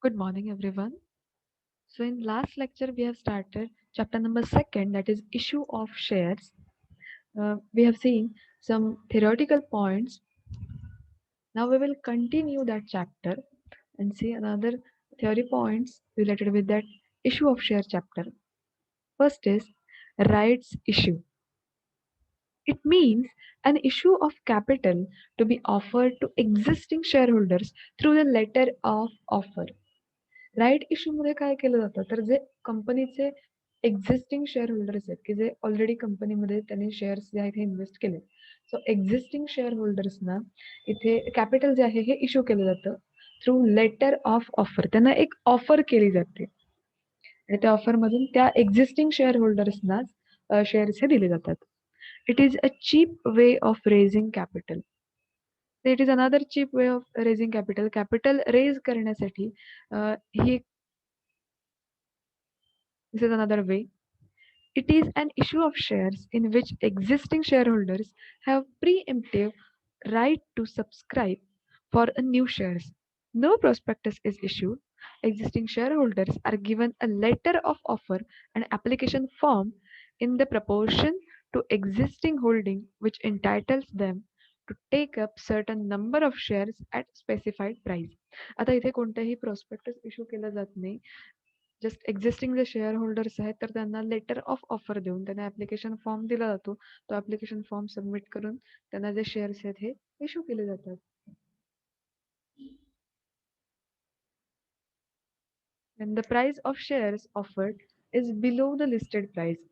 Good morning, everyone. So, in last lecture, we have started chapter number second, that is issue of shares. We have seen some theoretical points. Now, we will continue that chapter and see another theory points related with that issue of share chapter. First is rights issue. It means an issue of capital to be offered to existing shareholders through the letter of offer. Right इश्यूमध्ये काय केलं जातं तर जे कंपनीचे existing share holders आहेत की जे already कंपनीमध्ये त्यांनी शेअर्स जे आहेत हे इन्व्हेस्ट केले सो एक्झिस्टिंग शेअर होल्डर्सना इथे कॅपिटल जे आहे हे इश्यू केलं जातं थ्रू लेटर ऑफ ऑफर त्यांना एक ऑफर केली जाते आणि त्या ऑफरमधून त्या एक्झिस्टिंग शेअर होल्डर्सना शेअर्स हे दिले जातात it is a cheap way of raising capital it is another cheap way of raising capital capital raise करण्यासाठी ही This is another way. It is an issue of shares in which existing shareholders have preemptive right to subscribe for a new shares. No prospectus is issued. Existing shareholders are given a letter of offer and application form in the proportion to existing holding which entitles them to take up certain number of shares at specified price. आता इथे कोणताही prospectus issue केला जात नाही just existing जे share holders आहेत तर त्यांना letter of offer देऊन त्यांना ॲप्लिकेशन फॉर्म दिला जातो तो ॲप्लिकेशन फॉर्म सबमिट करून त्यांना जे शेअर्स आहेत हे इश्यू केले जातात and the price of shares offered is below the listed price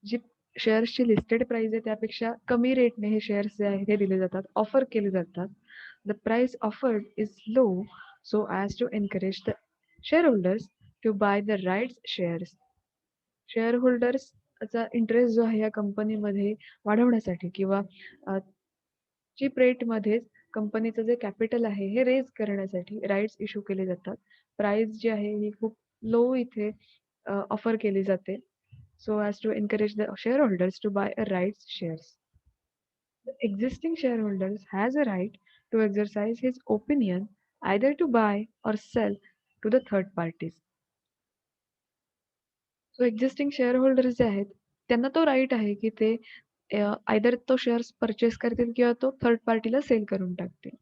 जी शेअर्सची लिस्टेड प्राइस आहे त्यापेक्षा कमी रेटने हे शेअर्स जे आहेत हे दिले जातात ऑफर केले जातात the price offered is low so as to encourage the share holders to buy the rights shares share होल्डर्सचा इंटरेस्ट जो आहे या कंपनीमध्ये वाढवण्यासाठी किंवा चीप रेटमध्येच कंपनीचं जे कॅपिटल आहे हे रेज करण्यासाठी राईट्स इश्यू केले जातात प्राइस जी आहे ही खूप लो इथे ऑफर केली जाते so as to encourage the share holders to buy a rights shares The existing shareholders has a right to exercise his opinion either to buy or sell to the third parties. So existing shareholders जे आहेत त्यांना तो right आहे की ते either तो shares purchase करतील किंवा तो थर्ड पार्टीला सेल करून टाकतील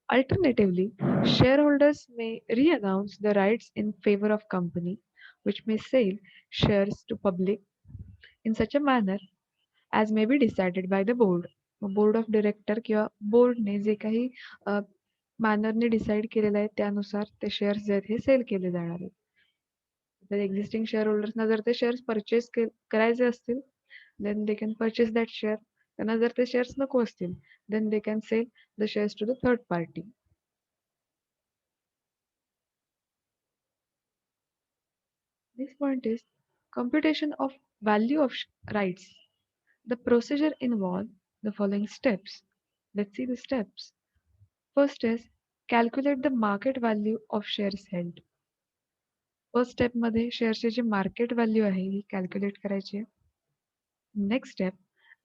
Alternatively, shareholders may re-announce the rights in favor of company, which may sell shares to public in such a manner as may be decided by the board. Board of director किंवा बोर्डने जे काही मॅनरने decide केलेलं आहे त्यानुसार ते shares जे आहेत हे cell केले जाणार आहेत जर एक्झिस्टिंग शेअर होल्डर्सना जर ते शेअर्स परचेस करायचे असतील then they can purchase that share त्यांना जर ते शेअर्स नको असतील then they can sell the shares to the third party. This point is computation of value of rights. The procedure involves the following steps. Let's see the steps. First is calculate the market value of shares held. First step मध्ये शेअर्सची जी market value आहे ही calculate करायची आहे next step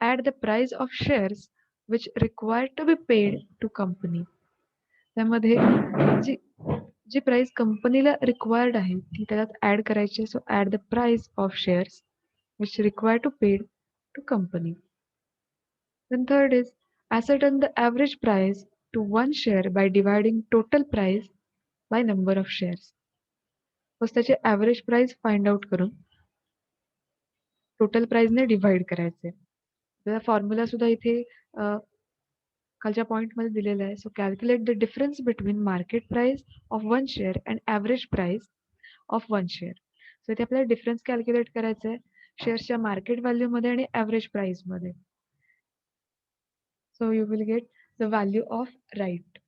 add the price of shares which required to be paid to company त्यामध्ये जी जी price कंपनीला required आहे ती त्याच्यात ॲड करायची आहे so add the price of shares which require to paid to company then third is ascertain the average price to one share by dividing total price by number of shares first त्याची average price find out करून total प्राइसने divide करायचे त्याचा formula सुद्धा इथे खालच्या पॉईंटमध्ये दिलेला आहे so calculate the difference between market price of one share and average price of one share so इथे आपल्याला डिफरन्स कॅल्क्युलेट करायचा आहे शेअर्सच्या मार्केट व्हॅल्यूमध्ये आणि ॲव्हरेज प्राइसमध्ये so you will get the value of right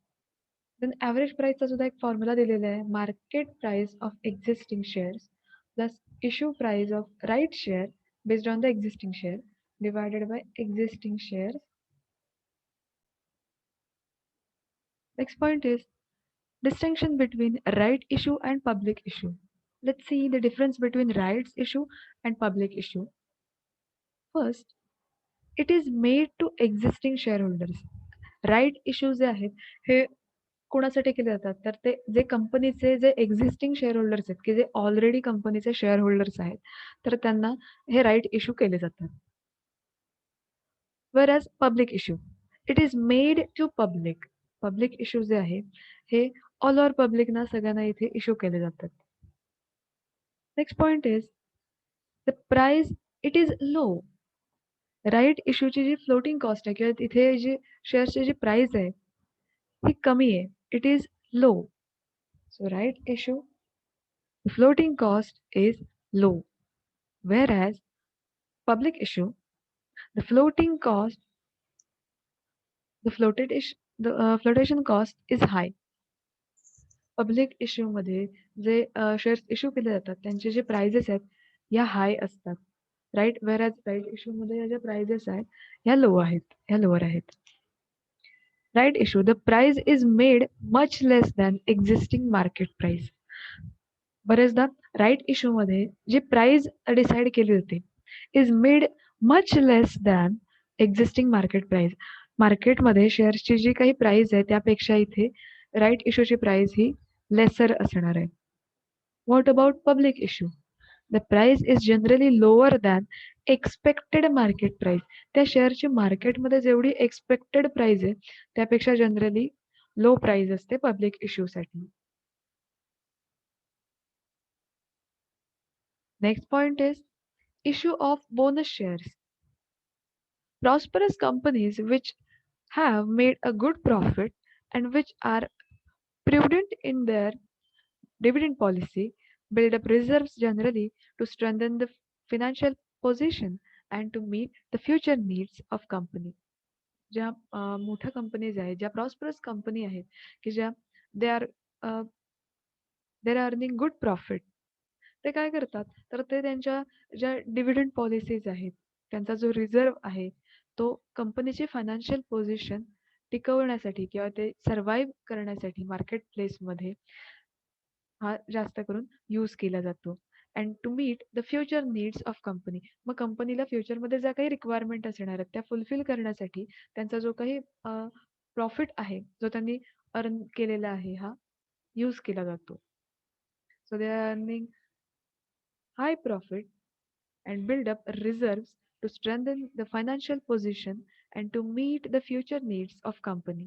then average प्राइसचा सुद्धा एक फॉर्म्युला दिलेला आहे market price of existing shares plus issue price of right share based on the existing share divided by existing shares. Next point is distinction between right issue and public issue. Let's see the difference between rights issue and public issue. First, it is made to existing shareholders. Right issues आहेत हे कोणासाठी केले जातात तर ते जे कंपनीचे जे existing share holders आहेत की जे already कंपनीचे शेअर होल्डर्स आहेत तर त्यांना हे राईट इश्यू केले जातात. Whereas public issue, it is made to public. Public issue जे आहे हे ऑल ओव्हर पब्लिकना सगळ्यांना इथे इश्यू केले जातात. Next point is the price it is low. Right इश्यूची जी फ्लोटिंग कॉस्ट आहे किंवा इथे जी शेअर्सची जी प्राइस आहे ही कमी आहे. It is low. So right issue floating cost is low. Whereas public issue, the floating cost, the flotation cost is high. Public इश्यूमध्ये जे शेअर्स इश्यू केले जातात त्यांचे जे प्राइजेस आहेत या हाय असतात. राईट वेअर राईट इश्यूमध्ये या ज्या प्राइजेस आहेत ह्या लो आहेत, ह्या लोअर आहेत. Right issue the price is made much less than existing market price. बरेचदा राईट इश्यूमध्ये जी प्राइस डिसाईड केली होती is made much less than existing market price. मार्केटमध्ये शेअर्सची जी काही प्राइस आहे त्यापेक्षा इथे राईट इश्यूची प्राइस ही लेसर असणार आहे. What about public issue? The price is generally lower than expected market price. त्या शेअरची मार्केटमध्ये जेवढी एक्सपेक्टेड प्राइस आहे त्यापेक्षा जनरली लो प्राइस असते पब्लिक इश्यूसाठी. Next point is issue of bonus shares. Prosperous companies which have made a good profit and which are prudent in their dividend policy build up reserves generally to strengthen the financial position and to meet the future needs of company. ज्या मोठ्या companies आहेत, ज्या prosperous company आहेत की ज्या they are they are earning good profit, ते काय करतात तर ते त्यांच्या ज्या डिव्हिडंड पॉलिसीज आहेत त्यांचा जो रिझर्व आहे तो कंपनीची फायनान्शियल पोझिशन टिकवण्यासाठी किंवा ते सर्व्हाइव्ह करण्यासाठी मार्केट प्लेसमध्ये हा जास्त करून यूज केला जातो. And to meet the future needs of company. मग कंपनीला फ्युचरमध्ये ज्या काही रिक्वायरमेंट असणार आहेत त्या फुलफिल करण्यासाठी त्यांचा जो काही प्रॉफिट आहे जो त्यांनी अर्न केलेला आहे हा यूज केला जातो. So they are earning high profit and build up reserves to strengthen the financial position and to meet the future needs of company.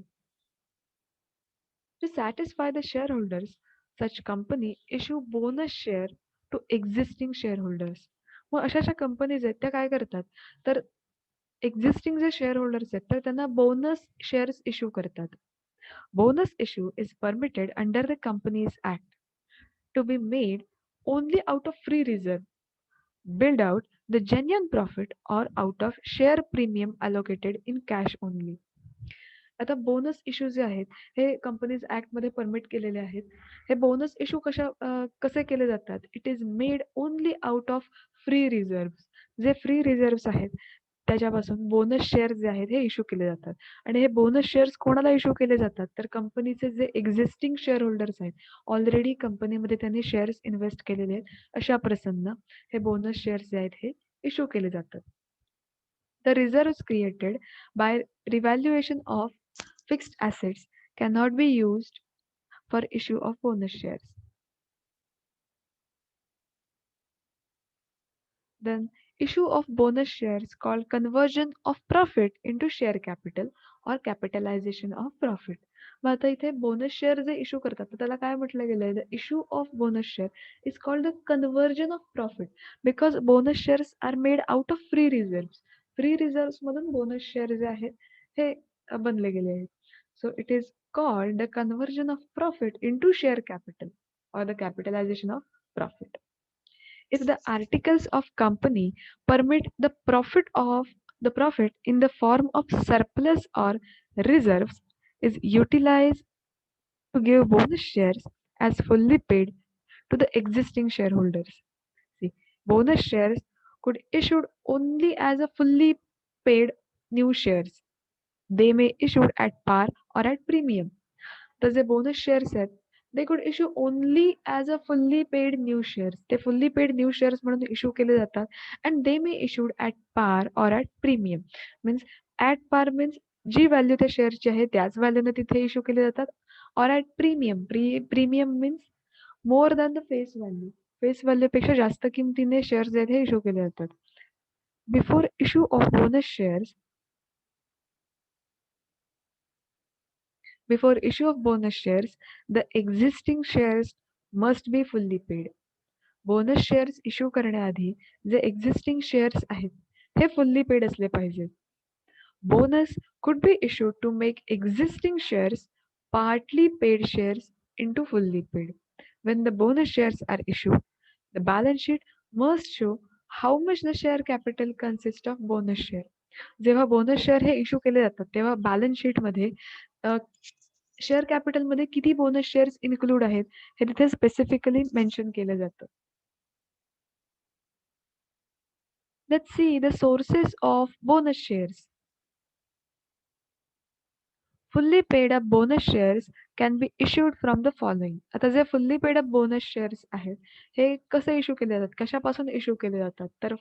To satisfy the shareholders, such company issue bonus share to existing shareholders. मग अशा ज्या companies आहेत त्या काय करतात तर existing जे share holders आहेत तर त्यांना बोनस शेअर्स इश्यू करतात. Bonus issue is permitted under the companies act to be made only out of free reserve, build out the genuine profit or out of share premium allocated in cash only. आता bonus issue जे आहेत हे companies act मध्ये permit केलेले आहेत. हे bonus issue कसे केले जातात? It is made only out of free reserve. J free reserve आहेत त्याच्यापासून बोनस शेअर जे आहेत हे इश्यू केले जातात. आणि हे बोनस शेअर्स कोणाला इश्यू केले जातात तर कंपनीचे जे एक्झिस्टिंग शेअर होल्डर्स आहेत ऑलरेडी कंपनीमध्ये त्यांनी शेअर्स इन्व्हेस्ट केलेले आहेत अशा प्रसंग हे बोनस शेअर्स जे आहेत हे इश्यू केले जातात. The reserves created by revaluation of fixed assets cannot be used for issue of bonus shares. Then issue of bonus shares called conversion of profit into share capital or capitalization of profit. मग आता इथे bonus share जे issue करतात तर त्याला काय म्हटलं गेलंय the issue of bonus share is called the conversion of profit because bonus shares are made out of free reserve. Free reserve मधून bonus share जे आहेत हे बनले गेले आहेत. So it is called the conversion of profit into share capital or the capitalization of profit. If the articles of company permit the profit in the form of surplus or reserves is utilized to give bonus shares as fully paid to the existing shareholders. See, bonus shares could issued only as a fully paid new shares. They may issued at par or at premium. The J bonus shares आहेत they could issue only as a fully paid new shares. ते fully paid new shares म्हणून issue केले जातात and they may issued at par or at premium. Means at par means जी value त्या शेअरची आहे त्याच व्हॅल्यूने तिथे इश्यू केले जातात or at premium. Premium means more than the face value. Face value पेक्षा जास्त किमतीने शेअर्स आहेत हे इश्यू केले जातात. Before issue of bonus shares, before issue of bonus shares, the existing shares must be fully paid. Bonus shares issue करण्याआधी जे existing shares आहेत हे fully paid असले पाहिजेत. Bonus could be issued to make existing shares partly paid shares into fully paid. When the bonus shares are issued, the balance sheet must show how much the share capital consists of bonus share. जेव्हा bonus share हे issue केले जातात तेव्हा balance शीटमध्ये share कॅपिटलमध्ये किती bonus shares include आहेत हे तिथे specifically mention केलं जातं. Let's see the sources of bonus shares. Fully paid up bonus shares can be issued from the following. आता जे fully paid up bonus shares आहेत हे कसे इश्यू केले जातात, कशापासून इश्यू केले जातात, तर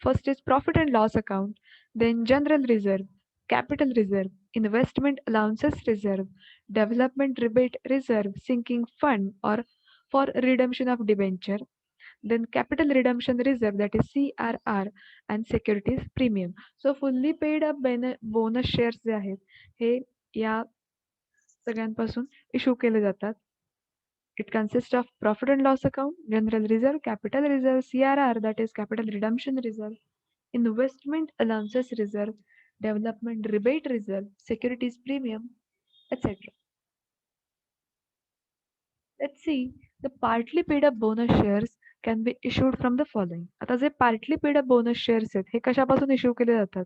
first is profit and loss account, then general reserve, capital reserve, investment allowances reserve, development rebate reserve, sinking fund or for redemption of debenture, then capital redemption reserve, that is CRR, and securities premium. So fully paid up bonus shares जे आहेत हे या सगळ्यांपासून issue केले जातात. It consists of profit and loss account, general reserve, capital reserve, CRR, that is capital redemption reserve, investment allowances reserve, development rebate reserve, securities premium, etc. Let's see, the partly paid up bonus shares can be issued from the following. आता जे partly paid up bonus shares आहेत हे कशापासून issue केले जातात?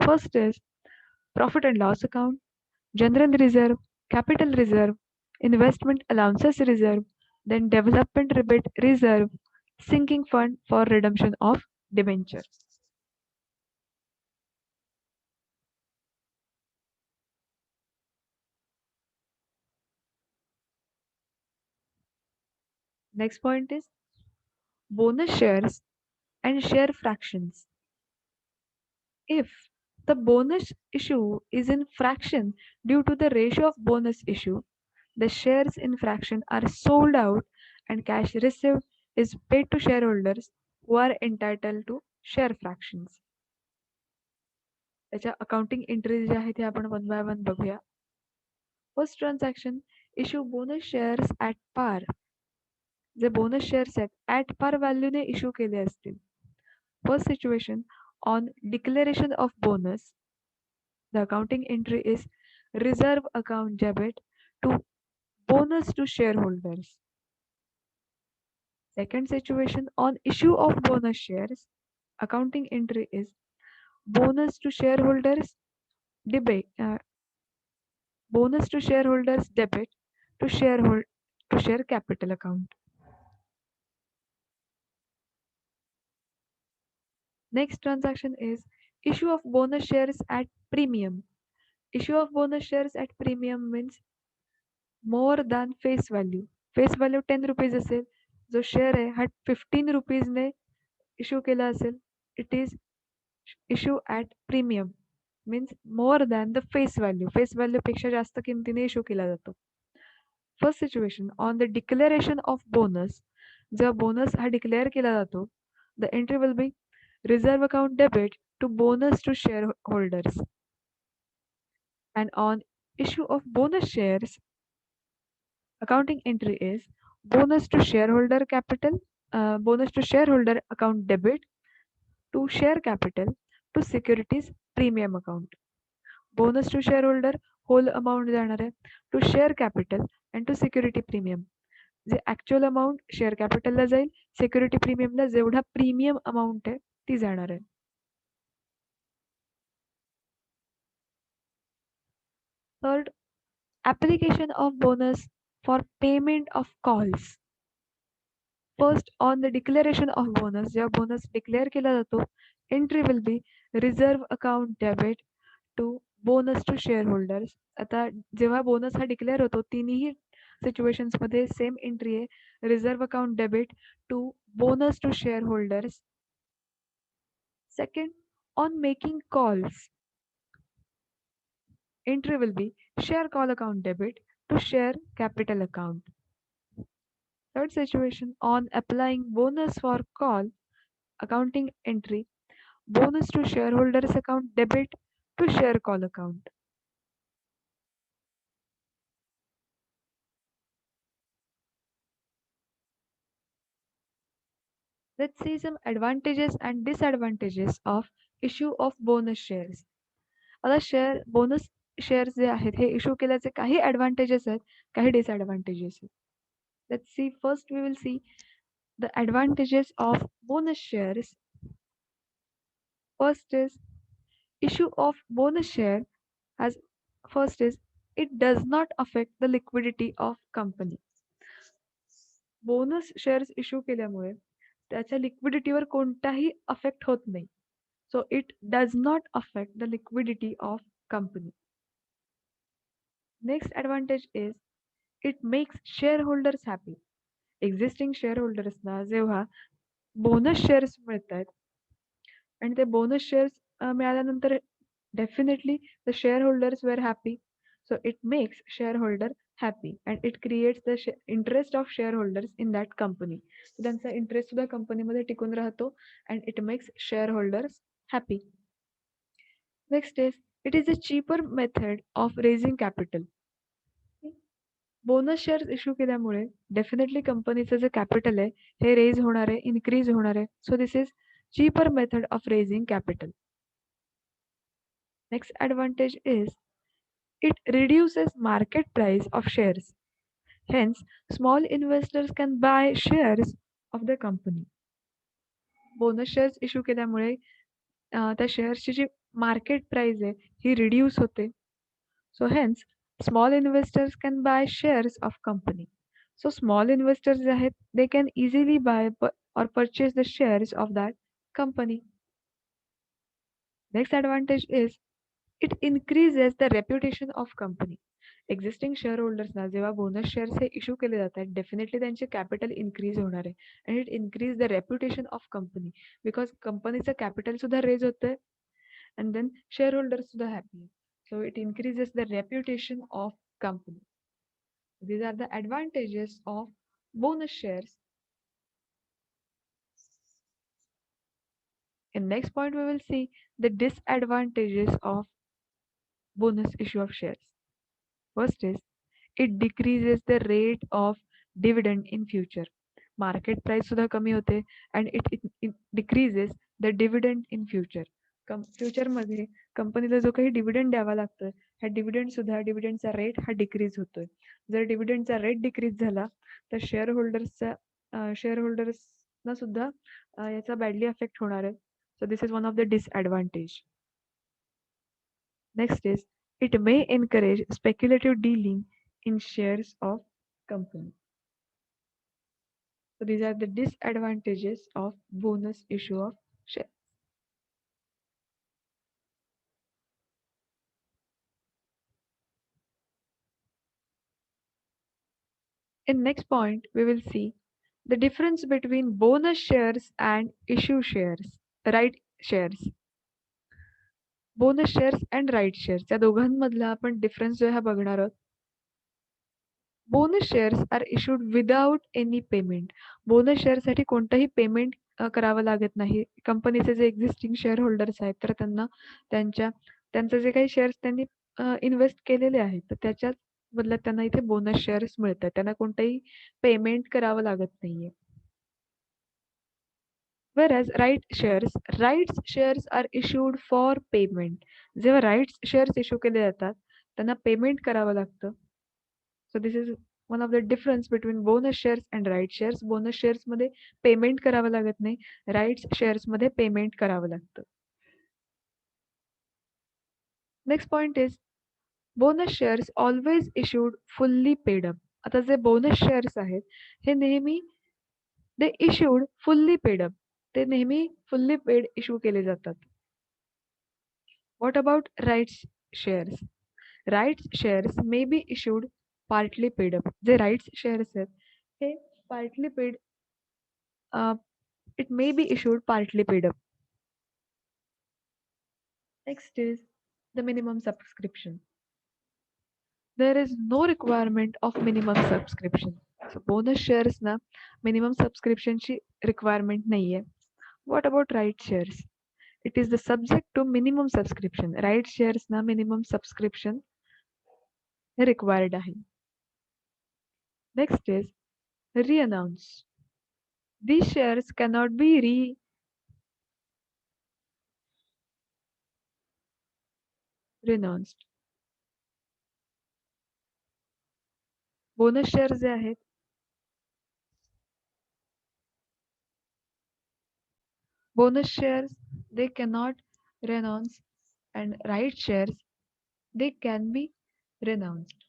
First is profit and loss account, general reserve, capital reserve, investment allowances reserve, then development rebate reserve, sinking fund for redemption of debenture. Next point is bonus shares and share fractions. If the bonus issue is in fraction due to the ratio of bonus issue, the shares in fraction are sold out and cash received is paid to shareholders who are entitled to share fractions. त्याच्या accounting entries जे आहेत ते आपण one by one बघूया. First transaction, issue bonus shares at par. जे bonus shares आहेत at par व्हॅल्यूने issue केले असतील. First situation, on declaration of bonus, the accounting entry is reserve account debit to bonus to shareholders. Second situation, on issue of bonus shares, accounting entry is bonus to shareholders debit, bonus to shareholders debit to share capital account. Next transaction is issue of bonus shares at premium. Issue of bonus shares at premium means more than face value. Face value 10 rupees असेल, जो share आहे हा 15 रुपीजने issue केला असेल, it is issue at premium, means more than the face value. Face व्हॅल्यूपेक्षा जास्त किमतीने issue केला जातो. First situation, on the declaration of bonus, जेव्हा बोनस हा डिक्लेअर केला जातो, the entry will be reserve account debit to bonus to share holders. And on issue of bonus shares, accounting entry is bonus to shareholder capital, bonus to shareholder account debit to share capital to securities premium account. Bonus to shareholder whole amount जाणार आहे, to share capital and to security premium. जे actual amount share कॅपिटलला जाईल, security प्रीमियमला जेवढा premium amount आहे ती जाणार आहे. Third, application of bonus for payment of calls. First, on the declaration of bonus, जेव्हा बोनस डिक्लेअर केला जातो, entry will be reserve account debit to bonus to share holders. आता जेव्हा बोनस हा डिक्लेअर होतो तिन्ही सिच्युएशन्समध्ये सेम एंट्री आहे, reserve account debit to bonus to share holders. Second, on making calls, entry will be share call account debit to share capital account. Third situation, on applying bonus for call accounting entry, bonus to shareholders account debit to share call account. Let's see some advantages and disadvantages of issue of bonus shares. आता share bonus shares जे आहेत हे issue केल्याचे काही advantages आहेत, काही disadvantages आहेत. Let's see first we will see the advantages of bonus shares. First is issue of bonus share as first is it does not affect the liquidity of company. Bonus shares issue केल्यामुळे त्याच्या लिक्विडिटीवर कोणताही affect होत नाही. So it does not affect the liquidity of company. Next advantage is it makes share holders happy. Existing share होल्डर्सना जेव्हा bonus shares मिळत आहेत आणि ते बोनस शेअर्स मिळाल्यानंतर definitely the share holders were happy. So it makes share holder happy and it creates the interest of shareholders in that company. So त्यांचा interest सुद्धा कंपनीमध्ये टिकून राहतो and it makes shareholders happy. Next is it is a cheaper method of raising capital. Bonus shares issue केल्यामुळे definitely कंपनीचं जे capital आहे हे raise होणार आहे, इन्क्रीज होणार आहे. सो this is cheaper method of raising capital. Next advantage is it reduces market price of shares. Hence, small investors can buy shares of the company. Bonus shares issue केल्यामुळे त्या शेअर्सची जी market price आहे ही reduce होते. So hence small investors can buy shares of company. So small investors जे आहेत they can easily buy or purchase the shares of that company. Next advantage is it increases the reputation of company. Existing share होल्डर्सना जेव्हा bonus shares हे issue केले जातात definitely त्यांचे capital increase होणार आहे and it increase the reputation of company because कंपनीचं capital सुद्धा raise होतंय अँड देन शेअर होल्डर्स सुद्धा happy. So it increases the reputation of company. These are the advantages of bonus shares. In next point, we will see the disadvantages of bonus issue of shares. First is it decreases the rate of dividend in future. Market price सुद्धा कमी होते and it decreases the dividend in future. Future मध्ये कंपनीला जो काही dividend द्यावा लागतो ह्या डिव्हिडंड सुद्धा डिव्हिडंडचा रेट हा डिक्रीज होतोय. जर डिव्हिडंडचा रेट डिक्रीज झाला तर शेअर होल्डर्सना सुद्धा याचा बॅडली अफेक्ट होणार आहे. सो this is one of the disadvantage. Next is it may encourage speculative dealing in shares of company. So these are the disadvantages of bonus issue of shares. In next point, we will see the difference between bonus shares and issue shares, right shares. Bonus shares and right shares या दोघांमधला आपण difference जो हा बघणार आहोत. Bonus shares are issued without any payment. Bonus शेअरसाठी कोणतंही payment करावं लागत नाही. कंपनीचे जे एक्झिस्टिंग शेअर होल्डर्स आहेत तर त्यांना त्यांचं जे काही शेअर्स त्यांनी इन्व्हेस्ट केलेले आहेत तर त्याच्याच बदल्यात त्यांना इथे बोनस शेअर्स मिळतात. त्यांना कोणतंही पेमेंट करावं लागत नाहीये. Whereas rights shares are issued for payment. जेव्हा राईट्स शेअर्स इश्यू केले जातात त्यांना पेमेंट करावं लागतं. So this is one of the difference between bonus shares and right shares. Bonus शेअर्समध्ये पेमेंट करावं लागत नाही, राईट्स शेअर्समध्ये पेमेंट करावं लागतं. Next point is bonus shares always issued fully paid up. आता जे बोनस शेअर्स आहेत हे नेहमी they issued fully paid up. ते नेहमी फुल्ली पेड इश्यू केले जातात. What about rights shares? Rights shares may be issued partly paid up. J rights shares आहेत हे partly paid, it may be issued partly paid up. Next is the minimum subscription. there is no requirement of minimum subscription. So bonus shares ना minimum subscription ची requirement नाहीये. What about right shares? It is the subject to minimum subscription. Right shares ना minimum subscription required आहे. Next is re-announce. These shares cannot be renounced. Bonus shares जे आहेत bonus shares they cannot renounce and right shares they can be renounced.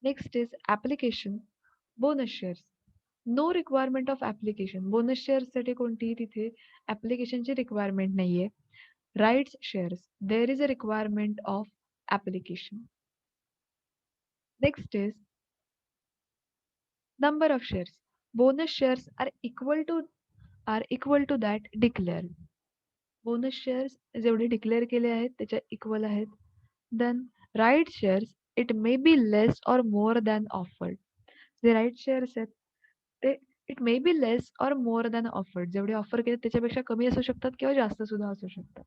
Next is application bonus shares. No requirement of application. Bonus shares साठी कोणतीही तिथे applicationची requirement नाहीये. Rights shares there is a requirement of application. Next is number of shares. Bonus shares are equal to that declared. Bonus shares जेवढे declare केले आहेत त्याच्या equal आहेत. Then right shares it may be less और more than offered. जे right shares आहेत ते it may be less और मोर दॅन ऑफर्ड. जेवढे ऑफर केले त्याच्यापेक्षा कमी असू शकतात किंवा जास्त सुद्धा असू शकतात.